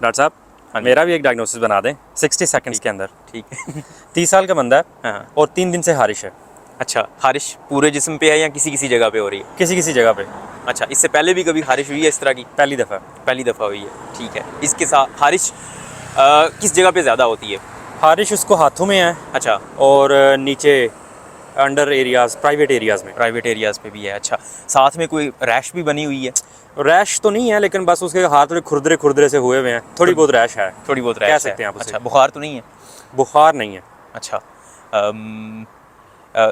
Doctor साहब, हाँ जी। मेरा भी एक डायग्नोसिस बना दें 60 सेकंड्स के अंदर। ठीक है। 30 साल का बंदा है हाँ। और 3 दिन से हारिश है, अच्छा, खारिश पूरे जिस्म पे है या किसी किसी जगह पे हो रही है? किसी किसी जगह पे। अच्छा, इससे पहले भी कभी खारिश हुई है इस तरह की? पहली दफ़ा। पहली दफ़ा हुई है, ठीक है। इसके साथ खारिश किस जगह पे ज़्यादा होती है? हारिश उसको हाथों में है अच्छा, और नीचे अंडर एरियाज़, प्राइवेट एरियाज़ में। प्राइवेट एरियाज़ पे भी है। अच्छा, साथ में कोई रैश भी बनी हुई है? रैश तो नहीं है, लेकिन बस उसके हाथ थोड़े खुरदरे खुरदरे से हुए हुए हैं, थोड़ी बहुत रैश है। थोड़ी बहुत कह रैश है। सकते हैं आप उसे। अच्छा, बुखार तो नहीं है? बुखार नहीं है। अच्छा, अम, अ,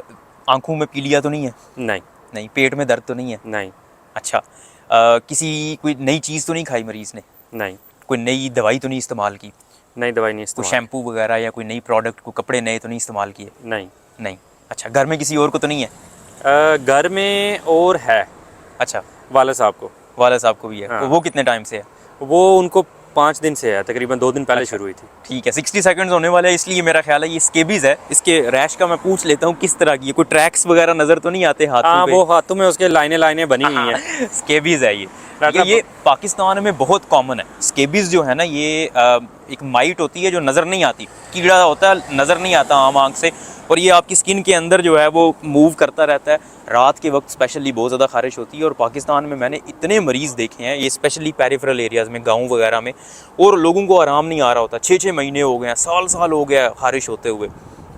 आँखों में पीलिया तो नहीं है? नहीं। नहीं। पेट में दर्द तो नहीं है? नहीं। अच्छा, किसी कोई नई चीज़ तो नहीं खाई मरीज़ ने? नहीं। कोई नई दवाई तो नहीं इस्तेमाल की? नई दवाई नहीं कोई इस्तेमाल। शैम्पू वगैरह या कोई नई प्रोडक्ट, कोई कपड़े नए तो नहीं इस्तेमाल किए? नहीं। नहीं। अच्छा, घर में किसी और को तो नहीं है? घर में और है, अच्छा, वाला साहब को। वाला साहब को भी है। हाँ। वो कितने टाइम से है? वो उनको 5 दिन से है, तकरीबन 2 दिन पहले अच्छा, शुरू हुई थी। ठीक है। 60 सेकंड्स होने वाले हैं, इसलिए मेरा ख्याल है ये स्केबीज़ है। इसके रैश का मैं पूछ लेता हूँ किस तरह की है। कोई ट्रैक्स वगैरह नज़र तो नहीं आते हाथों हाँ, पे? वो हाथों में उसके लाइनें लाइनें बनी हुई हैं। स्केबीज़ है ये। ठीक है, ये पाकिस्तान में बहुत कॉमन है। स्केबीज़ जो है ना, ये एक माइट होती है जो नज़र नहीं आती, कीड़ा होता है, नज़र नहीं आता आम आँख से, और ये आपकी स्किन के अंदर जो है वो मूव करता रहता है। रात के वक्त स्पेशली बहुत ज़्यादा खारिश होती है, और पाकिस्तान में मैंने इतने मरीज़ देखे हैं, ये स्पेशली पेरिफेरल एरियाज़ में, गाँव वगैरह में, और लोगों को आराम नहीं आ रहा होता। 6-6 महीने हो गए हैं, साल साल हो गया खारिश होते हुए।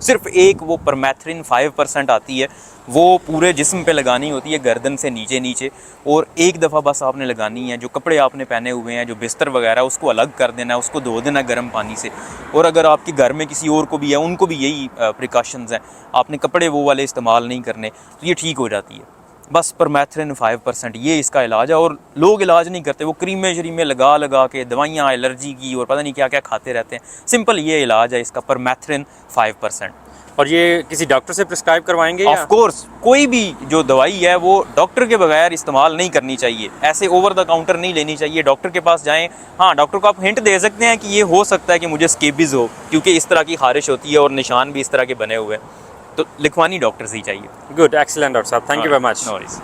सिर्फ एक वो परमेथ्रिन 5% आती है, वो पूरे जिस्म पे लगानी होती है, गर्दन से नीचे नीचे, और एक दफ़ा बस आपने लगानी है। जो कपड़े आपने पहने हुए हैं, जो बिस्तर वगैरह, उसको अलग कर देना है, उसको धो देना गर्म पानी से। और अगर आपके घर में किसी और को भी है, उनको भी यही प्रिकॉशंस हैं, आपने कपड़े वो वाले इस्तेमाल नहीं करने, तो ये ठीक हो जाती है। बस परमेथ्रिन 5%, ये इसका इलाज है। और लोग इलाज नहीं करते, वो क्रीमें शरीमें लगा लगा के, दवाइयाँ एलर्जी की और पता नहीं क्या क्या खाते रहते हैं। सिंपल ये इलाज है इसका, परमेथ्रिन 5%। और ये किसी डॉक्टर से प्रिस्क्राइब करवाएंगे या? ऑफ कोर्स, कोई भी जो दवाई है वो डॉक्टर के बगैर इस्तेमाल नहीं करनी चाहिए, ऐसे ओवर द काउंटर नहीं लेनी चाहिए। डॉक्टर के पास जाएं। हाँ, डॉक्टर को आप हिंट दे सकते हैं कि ये हो सकता है कि मुझे स्केबीज़ हो, क्योंकि इस तरह की खारिश होती है और निशान भी इस तरह के बने हुए हैं, तो लिखवानी डॉक्टर से ही चाहिए। गुड, एक्सीलेंट डॉक्टर साहब, thank you very much. No worries.